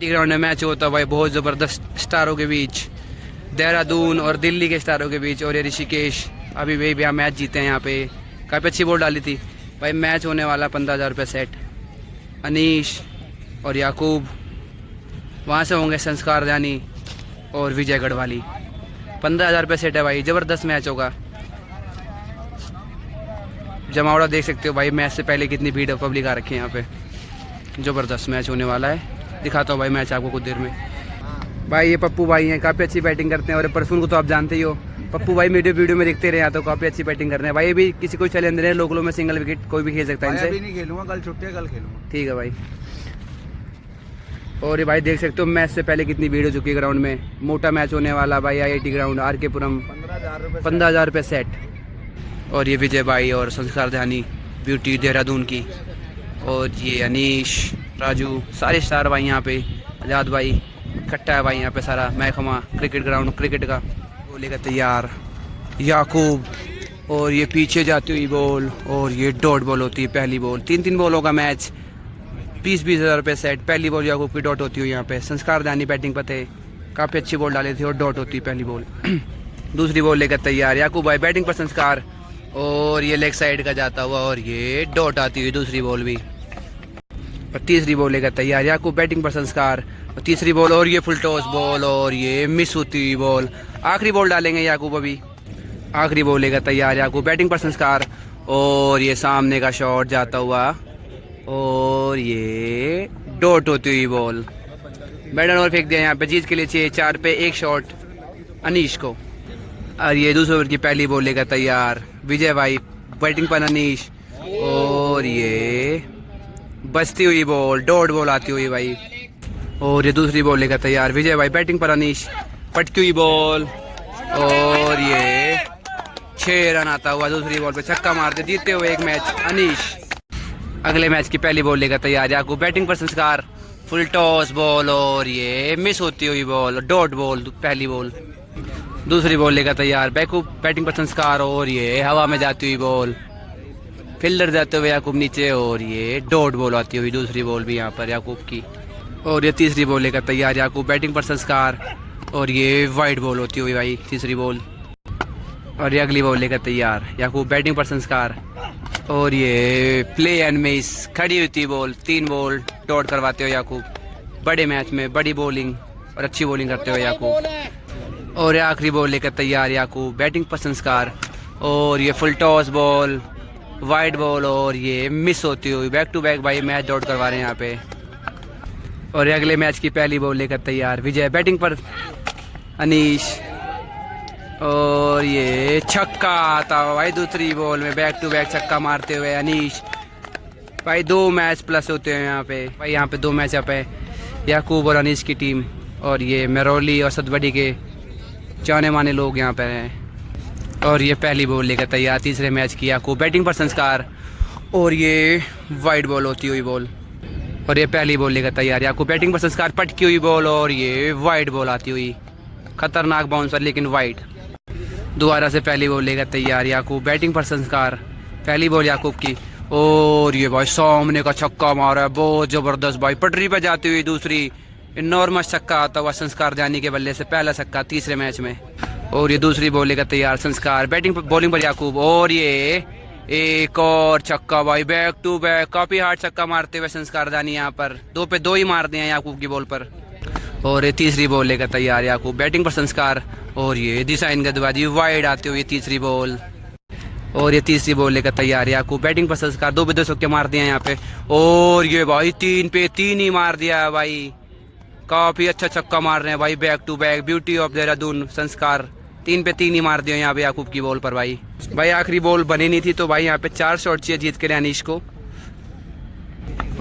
Ground में match होता है भाई, बहुत ज़बरदस्त स्टारों के बीच, देहरादून और दिल्ली के स्टारों के बीच। और ये ऋषिकेश अभी भी यहाँ मैच जीते हैं। यहाँ पे काफ़ी अच्छी बॉल डाली थी भाई। मैच होने वाला 15,000 रुपये सेट। अनीश और याकूब, वहाँ से होंगे संस्कार जानी और विजय गढ़वाली। 15,000 रुपये सेट है भाई, ज़बरदस्त मैच होगा। जमावड़ा देख सकते हो भाई, मैच से पहले कितनी भीड़ पब्लिक आ रखी है यहाँ पे। ज़बरदस्त मैच होने वाला है, दिखाता हूँ भाई मैच आपको कुछ देर में। भाई ये पप्पू भाई हैं, काफ़ी अच्छी बैटिंग करते हैं। और परसों को तो आप जानते ही हो, पप्पू भाई वीडियो में दिखते रहे हैं, तो काफ़ी अच्छी बैटिंग कर रहे हैं भाई। ये भी किसी को चैलेंज रहे हैं, लोकलों में सिंगल विकेट कोई भी खेल सकता है इनसे। अभी नहीं खेलूंगा, कल छुट्टी है, कल खेलूंगा। ठीक है भाई। और ये भाई देख सकते हो मैच से पहले कितनी भीड़ हो चुकी है ग्राउंड में। मोटा मैच होने वाला भाई, IIT ग्राउंड RK पुरम। 15,000 रुपये सेट। और ये विजय भाई और संस्कार धानी ब्यूटी देहरादून की। और ये अनीश, राजू, सारे स्टार भाई यहाँ पे। आज़ाद भाई इकट्ठा है भाई यहाँ पे सारा महकमा क्रिकेट ग्राउंड क्रिकेट का। वो लेकर तैयार याकूब, और ये पीछे जाती हुई बॉल, और ये डॉट बॉल होती है पहली बॉल। 3-3 बॉलों का मैच, 20,000 रुपये सेट। पहली बॉल याकूब की डॉट होती हुई यहाँ पे। संस्कार दानी बैटिंग पर थे, काफ़ी अच्छी बॉल डाली थी और डॉट होती है पहली बॉल। दूसरी बॉल लेकर तैयार याकूब भाई, बैटिंग पर संस्कार, और ये लेग साइड का जाता हुआ, और ये डॉट आती हुई दूसरी बॉल भी। और तीसरी बॉल लेकर तैयार याकूब, बैटिंग पर संस्कार, और तीसरी बॉल, और ये फुल टॉस बॉल, और ये मिस होती हुई बॉल। आखिरी बॉल डालेंगे याकूब अभी। आखिरी बॉल लेकर तैयार याकूब, बैटिंग पर संस्कार, और ये सामने का शॉट जाता हुआ, और ये डॉट होती हुई बॉल। बैटर और फेंक दिया यहाँ पे। जीत के लिए चाहिए 4 पे 1 शॉट अनीश को। और ये दूसरे ओवर की पहली बॉल लेकर तैयार विजय भाई, बैटिंग पर अनीश, और ये बचती हुई बॉल, डॉट बॉल आती हुई भाई। और ये दूसरी बॉल लेकर तैयार विजय भाई, बैटिंग पर अनीश, पटकी हुई बॉल, और ये 6 रन आता हुआ दूसरी बॉल पे छक्का मारते, जीतते हुए एक मैच अनीश। अगले मैच की पहली बॉल लेकर तैयार याकूब, बैटिंग पर संस्कार, फुल टॉस बॉल, और ये मिस होती हुई बॉल, डॉट बॉल पहली बॉल। दूसरी बॉल लेकर तैयार याकूब, बैटिंग पर संस्कार, और ये हवा में जाती हुई बॉल, फील्डर जाते हुए याकूब नीचे, और ये डॉट बॉल आती हुई दूसरी बॉल भी यहाँ पर याकूब की। और ये तीसरी बॉल लेकर तैयार याकूब, बैटिंग पर संस्कार, और ये वाइड बॉल होती हुई भाई तीसरी बॉल। और ये अगली बॉल लेकर तैयार याकूब, बैटिंग पर संस्कार, और ये प्ले एंड मिस खड़ी हुई थी बॉल। 3 बॉल डॉट करवाते हो याकूब। बड़े मैच में बड़ी बॉलिंग और अच्छी बॉलिंग करते हो याकूब। और ये आखिरी बॉल लेकर तैयार याकूब, बैटिंग पर संस्कार, और ये full toss ball, wide ball, और ये मिस होती हुई। बैक टू बैक भाई मैच डॉट करवा रहे हैं यहाँ पे। और ये अगले मैच की पहली बॉल लेकर तैयार विजय, बैटिंग पर अनीश, और ये छक्का आता हुआ भाई दूसरी बॉल में। बैक टू बैक छक्का मारते हुए अनीश भाई। 2 मैच प्लस होते हैं यहाँ पे भाई। यहाँ पे 2 मैच यहाँ पे याकूब और अनीश की टीम, और ये मेरोली और सतबड़ी के जाने माने लोग यहाँ पे हैं। और ये पहली बॉल लेकर तैयार तीसरे मैच की याकूब, बैटिंग पर संस्कार, और ये वाइड बॉल होती हुई बॉल। और ये पहली बॉल लेकर तैयार याकूब, बैटिंग पर संस्कार, पटकी हुई बॉल, और ये वाइड बॉल आती हुई। खतरनाक बाउंसर लेकिन वाइड। दोबारा से पहली बॉल लेकर तैयार याकूब, बैटिंग पर संस्कार, पहली बॉल याकूब की, और ये भाई सामने का छक्का मारा है बहुत ज़बरदस्त भाई, पटरी पे जाती हुई दूसरी। इनॉर्मस छक्का आता हुआ संस्कार जानी के बल्ले से, पहला छक्का तीसरे मैच में। और ये दूसरी बॉल लेकर तैयार संस्कार, बैटिंग पर बॉलिंग पर याकूब, और ये एक और छक्का भाई, बैक टू बैक काफ़ी हार्ड छक्का मारते हुए संस्कार दानी यहाँ पर। 2 पे 2 ही मार दिए याकूब की बॉल पर। और ये तीसरी बॉल लेकर तैयार याकूब, बैटिंग पर संस्कार, और ये डिजाइन गेंदबाजी वाइड आती हुई तीसरी बॉल। और ये तीसरी बॉल लेकर तैयार याकूब, बैटिंग पर संस्कार, 2 पे 2 छक्के मार दिए यहाँ पे। और ये भाई 3 पे 3 ही मार दिया है भाई, काफ़ी अच्छा छक्का मार रहे हैं भाई। Back to back beauty of Dehradun Sanskar 3 पे 3 ही मार दिए यहाँ पे याकूब की बॉल पर भाई। भाई आखिरी बॉल बनी नहीं थी, तो भाई यहाँ पे 4 शॉट चाहिए जीत के लिए अनीश को।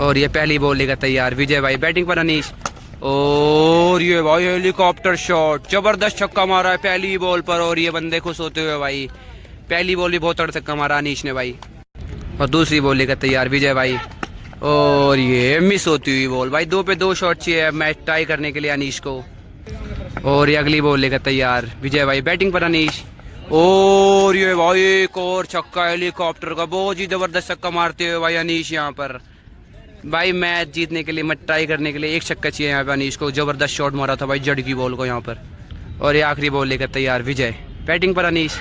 और ये पहली बॉल लेकर तैयार विजय भाई, बैटिंग पर अनीश, और ये भाई हेलीकॉप्टर शॉट, जबरदस्त छक्का मारा है पहली बॉल पर। और ये बंदे खुश होते हुए भाई, पहली बॉल भी बहुत तगड़ा छक्का मारा अनीश ने भाई। और दूसरी बॉल लेकर तैयार विजय भाई, और ये मिस होती हुई बॉल भाई। 2 पे 2 शॉट चाहिए मैच टाई करने के लिए अनीश को। और ये अगली बॉल लेकर तैयार विजय भाई, बैटिंग पर अनीश, और ये भाई एक और छक्का हेलीकॉप्टर का, बहुत ही जबरदस्त छक्का मारते हुए भाई अनीश यहाँ पर। भाई मैच जीतने के लिए, मत ट्राई करने के लिए एक छक्का चाहिए यहाँ पे अनीश को। जबरदस्त शॉट मारा था भाई जड़ की बॉल को यहाँ पर। और ये आखिरी बॉल लेकर तैयार विजय, बैटिंग पर अनीश,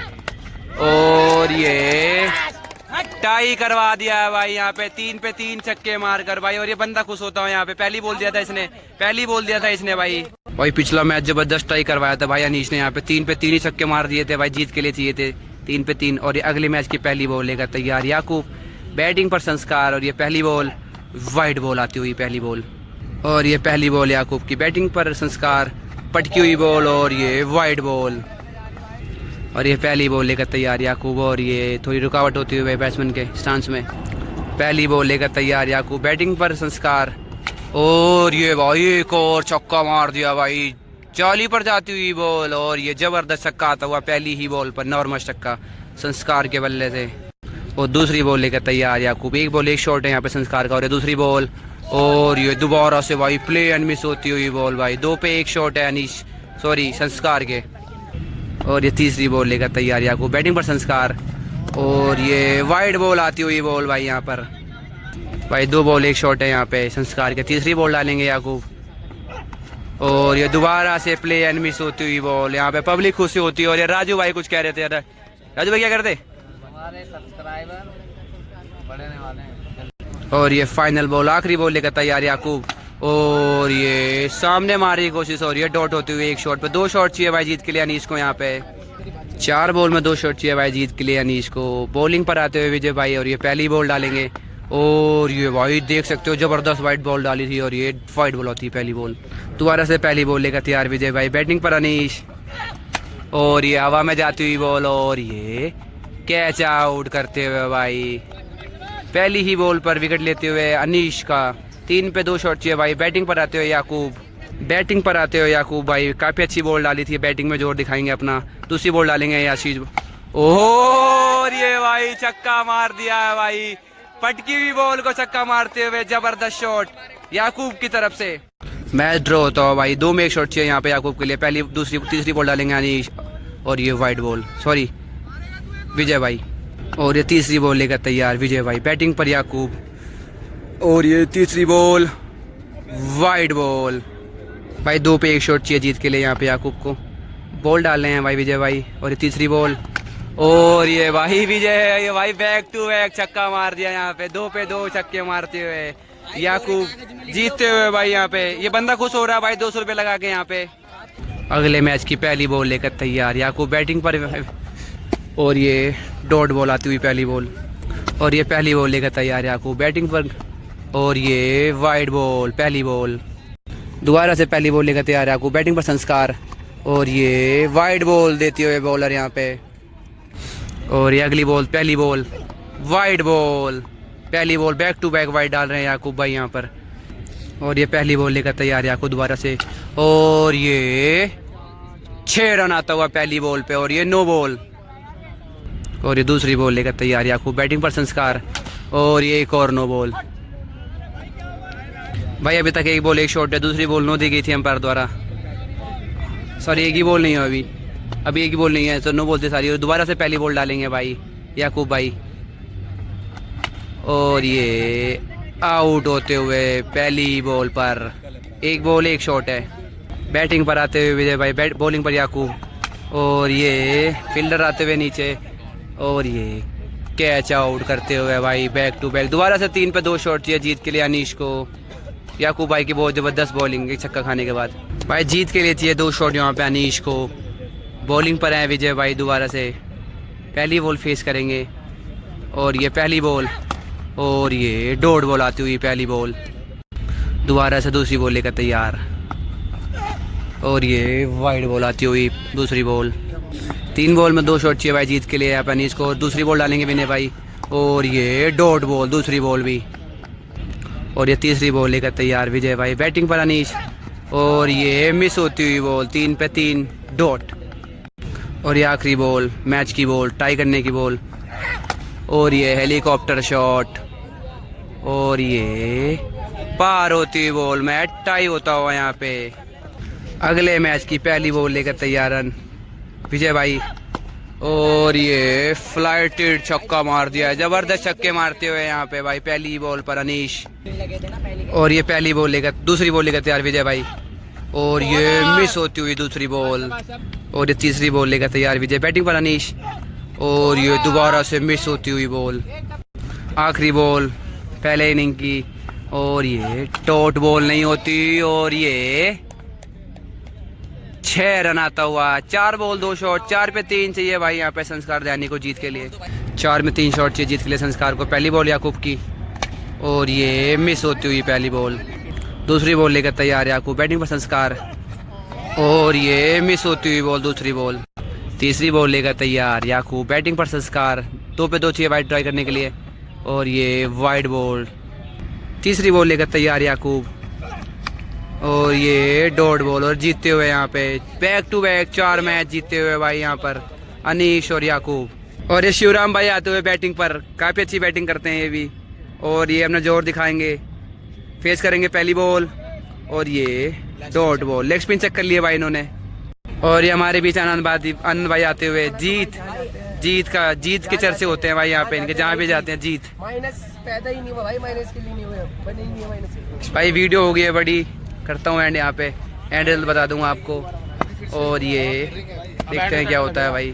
और ये टाई करवा दिया है भाई यहाँ पे 3 पे 3 छक्के मारकर भाई। और ये बंदा खुश होता है यहाँ पे, पहली बोल दिया था इसने भाई पिछला मैच जबरदस्त टाई करवाया था भाई अनीश ने। यहाँ पे 3 पे 3 ही छक्के मार दिए थे भाई, जीत के लिए चाहिए थे 3 पे 3। और ये अगले मैच की पहली बॉल लेकर तैयार याकूब, बैटिंग पर संस्कार, और ये पहली बॉल वाइड बॉल आती हुई पहली बॉल। और ये पहली बॉल याकूब की, बैटिंग पर संस्कार, पटकी हुई बॉल, और ये वाइड बॉल। और ये पहली बॉल लेकर तैयार याकूब, और ये थोड़ी रुकावट होती हुई बैट्समैन के स्टांस में। पहली बॉल लेकर तैयार याकूब, बैटिंग पर संस्कार, और ये भाई एक और छक्का मार दिया भाई, जाली पर जाती हुई बॉल। और ये जबरदस्त छक्का आता हुआ पहली ही बॉल पर, नॉर्मल छक्का संस्कार के बल्ले से। और दूसरी बॉल लेकर तैयार याकूब, एक बॉल एक शॉट है यहाँ पे संस्कार का, और ये दूसरी बॉल, और ये दोबारा से भाई प्ले एंड मिस होती हुई बॉल भाई, 2 पे 1 शॉट है अनीश, सॉरी संस्कार के। और ये तीसरी बॉल लेकर तैयार याकूब, बैटिंग पर संस्कार, और ये वाइड बॉल आती हुई बॉल भाई यहाँ पर भाई, 2 बॉल 1 शॉट है यहाँ पे संस्कार के। तीसरी बॉल डालेंगे याकूब, और ये दोबारा से प्ले एंड मिस होती हुई बॉल, यहाँ पे पब्लिक खुशी होती है। और ये राजू भाई कुछ कह रहे थे, राजू भाई क्या करते, हमारे सब्सक्राइबर बढ़ने वाले हैं। और ये फाइनल बॉल, आखिरी बॉल लेकर तैयार याकूब, और ये सामने मारने की कोशिश हो रही है, डॉट होती हुई 1 शॉट पे। 2 शॉट चाहिए भाई जीत के लिए अनीश को यहाँ पे, 4 बॉल में 2 शॉट चाहिए भाई जीत के लिए अनीश को। बॉलिंग पर आते हुए विजय भाई, और ये पहली बॉल डालेंगे, और ये भाई देख सकते हो जबरदस्त वाइट बॉल डाली थी, और ये वाइट बॉल होती है पहली बॉल। दोबारा से पहली बॉल लेकर तैयार विजय भाई, बैटिंग पर अनीश, और ये हवा में जाती हुई बॉल, और ये कैच आउट करते हुए भाई पहली ही बॉल पर विकेट लेते हुए अनीश का। 3 पे 2 शॉट चाहिए भाई, बैटिंग पर आते हुए याकूब भाई, काफ़ी अच्छी बॉल डाली थी, बैटिंग में जोर दिखाएंगे अपना। दूसरी बॉल डालेंगे याशीज, और ये भाई छक्का मार दिया है भाई, पटकी हुई बॉल को छक्का मारते हुए जबरदस्त शॉट याकूब की तरफ से। मैच ड्रॉ होता है भाई, 2 में 1 शॉट चाहिए यहाँ पे याकूब के लिए। पहली दूसरी तीसरी बॉल डालेंगे अनीश, और ये वाइड बॉल, सॉरी विजय भाई, और ये तीसरी बॉल लेकर तैयार विजय भाई, बैटिंग पर याकूब, और ये तीसरी बॉल वाइड बॉल भाई, 2 पे 1 शॉट चाहिए जीत के लिए यहाँ पे याकूब को। बॉल डाल रहे हैं भाई विजय भाई, और ये तीसरी बॉल, और ये भाई विजय, ये भाई बैक टू बैक छक्का मार दिया यहाँ पे, 2 पे 2 छक्के मारते हुए याकूब जीतते हुए भाई। यहाँ पे ये बंदा खुश हो रहा है भाई 200 रुपये लगा के यहाँ पे। अगले मैच की पहली बॉल लेकर तैयार याकूब, बैटिंग पर, और ये डॉट बॉल आती हुई पहली बॉल, और ये पहली बॉल लेकर तैयार याकूब, बैटिंग पर, और ये वाइड बॉल पहली बॉल। दोबारा से पहली बॉल लेकर तैयार याकूब, बैटिंग पर संस्कार, और ये वाइड बॉल देते हुए बॉलर यहाँ पे, और ये अगली बॉल पहली बॉल वाइड बॉल, पहली ball back to back wide डाल रहे हैं याकूब भाई यहाँ पर। और ये पहली बॉल लेकर तैयार याकूब दोबारा से, और ये 6 रन आता हुआ पहली बॉल पे, और ये नो बॉल। और ये दूसरी बॉल लेकर तैयार याकूब, बैटिंग पर संस्कार, और ये एक और नो बॉल भाई। अभी तक 1 बॉल 1 शॉट है, दूसरी बॉल नो दी गई थी अंपायर द्वारा, सॉरी 1 ही बॉल नहीं है अभी 1 ही बॉल नहीं है, तो नो बोलते सारी। और दोबारा से पहली बॉल डालेंगे भाई याकूब भाई, और ये आउट होते हुए पहली बॉल पर, 1 बॉल 1 शॉट है। बैटिंग पर आते हुए विजय भाई, बॉलिंग पर याकूब, और ये फील्डर आते हुए नीचे, और ये कैच आउट करते हुए भाई बैक टू बैक। दोबारा से 3 पे 2 शॉट चाहिए जीत के लिए अनीश को। याकूब भाई की बहुत ज़बरदस्त बॉलिंग, एक छक्का खाने के बाद भाई जीत के लिए चाहिए 2 शॉट यहाँ पे अनीश को। बॉलिंग पर है विजय भाई, दोबारा से पहली बॉल फेस करेंगे, और ये पहली बॉल, और ये डॉट बॉल आती हुई पहली बॉल। दोबारा से दूसरी बॉल लेकर तैयार, और ये वाइड बॉल आती हुई दूसरी बॉल। 3 बॉल में 2 शॉट चाहिए भाई जीत के लिए यहाँ पे अनीश को। दूसरी बॉल डालेंगे विनय भाई, और ये डॉट बॉल दूसरी बॉल भी, और ये तीसरी बॉल लेकर तैयार विजय भाई, बैटिंग पर अनीश, और ये मिस होती हुई बॉल 3 पे 3 डॉट। और ये आखिरी बॉल, मैच की बॉल, टाई करने की बॉल, और ये हेलीकॉप्टर शॉट, और ये पार होती हुई बॉल, मैच टाई होता हुआ यहाँ पे। अगले मैच की पहली बॉल लेकर तैयार विजय भाई, और ये फ्लाइटेड छक्का मार दिया है, जबरदस्त छक्के मारते हुए यहाँ पे भाई पहली बॉल पर अनीश। और ये पहली बॉल लेकर दूसरी बॉल लेकर तैयार विजय भाई, और ये मिस होती हुई दूसरी बॉल, और ये तीसरी बॉल लेकर तैयार विजय। बैटिंग पर अनीश, और ये दोबारा से मिस होती हुई बॉल, आखिरी बॉल पहले इनिंग की, और ये टॉट बॉल नहीं होती, और ये 6 रन आता हुआ। 4 बॉल 2 शॉट, 4 पे 3 चाहिए भाई यहाँ पे संस्कार दयानी को जीत के लिए। 4 में 3 शॉट चाहिए जीत के लिए संस्कार को। पहली बॉल याकूब की, और ये मिस होती हुई पहली बॉल। दूसरी बॉल लेकर तैयार याकूब, बैटिंग पर संस्कार, और ये मिस होती हुई बॉल दूसरी बॉल। तीसरी बॉल लेकर तैयार याकूब, बैटिंग पर संस्कार, 2 पे 2 चाहिए वाइड ट्राई करने के लिए, और ये वाइड बॉल। तीसरी बॉल लेकर तैयार याकूब, और ये डॉट बॉल, और जीतते हुए यहाँ पे बैक टू बैक 4 मैच जीतते हुए भाई यहाँ पर अनीश और याकूब। और ये शिवराम भाई आते हुए बैटिंग पर, काफ़ी अच्छी बैटिंग करते हैं ये भी, और ये अपना जोर दिखाएंगे, फेस करेंगे पहली बॉल, और ये dot ball, leg spin check कर लिए भाई इन्होंने। और ये हमारे बीच आनंद भाई आते हुए, जीत के चर्चे होते हैं भाई यहाँ पे इनके, जहाँ भी जाते हैं जीत। माइनस पैदा ही नहीं हुआ भाई, माइनस के लिए नहीं हुआ, बने ही नहीं है माइनस। भाई वीडियो हो गई है बड़ी, करता हूँ एंड यहाँ पे, एंड बता दूंगा आपको, और ये देखते हैं क्या होता है भाई।